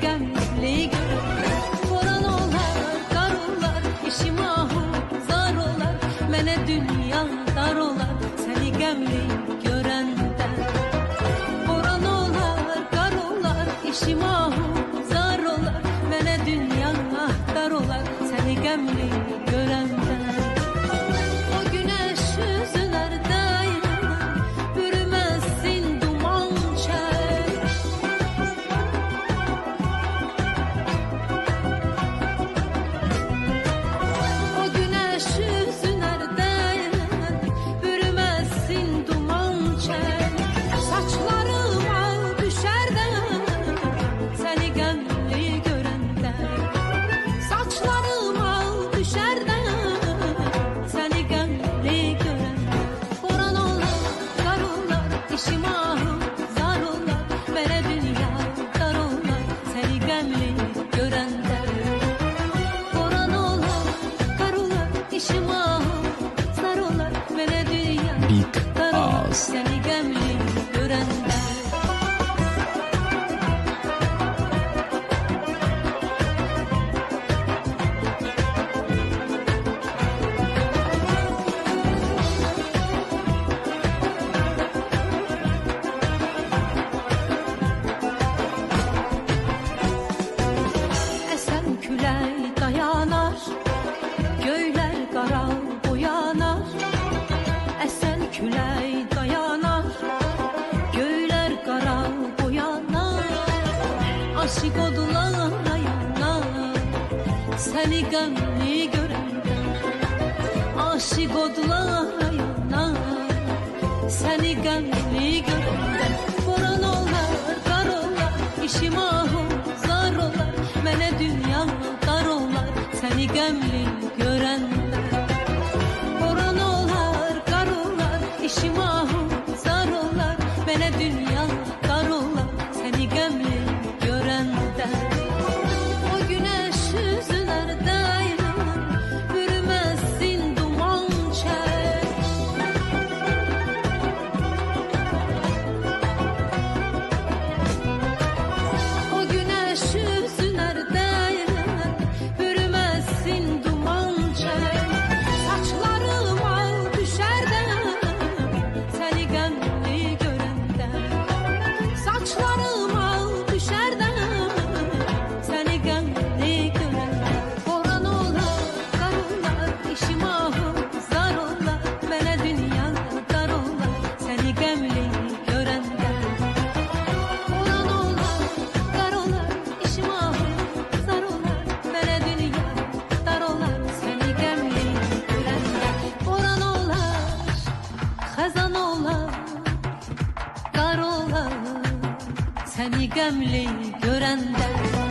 gemli görəndə. Boran olar, qar olar, işim ahu zar olar, mənə dünya dar olar, səni gəmli görəndə. Boran olar, qar olar, işim ahu zar olar, mənə dünya dar olar, səni gəmli görəndə. O güneş yüzülər dayanır, bürümezsin duman çək. O güneş yüzülər dayanır, bürümezsin duman çək. Saçlarım al düşərdən, səni gəmli görəndə. Saçlarım al düşərdən, səni gəmli görəndə. Boran olar, qar olar, işim ahu zar olar, mənə dünya dar olar, səni gəmli görəndə. Boran olar, qar olar, işim ahu zar olar, mənə dünya Big dar olar, Ağız. səni gəmli görəndə. Esen külək dayanar, göylər qaral boyanar. Esen külək dayanar, göylər qaral boyanar. Aşık oldular ayana, səni qəmli görəndə. Aşık oldular ayana, səni qəmli görəndə. Boran olar, qar olar, işim ahu zar olar, mənə dünya dar olar, səni qəmli görəndə. Boran olar, qar olar, işim ahu zar olar, mənə dünya dar olar, səni qəmli görəndə. O güneş yüzülər dayanır, bürümezsin duman çək. O güneş yüzülər dayanır, bürümezsin duman çək. Saçlarım al düşərdən, səni qəmli görəndə. Saçlarım al düşərdən, səni qəmli görəndə. Boran olar, qar olar, işim ahu zar olar, mənə dünya dar olar, səni qəmli görəndə. Boran olar, qar olar, işim ahu zar olar, mənə dünya dar olar, səni qəmli görəndə. Boran olar, xəzan olar, qar olar, səni qəmli görəndə.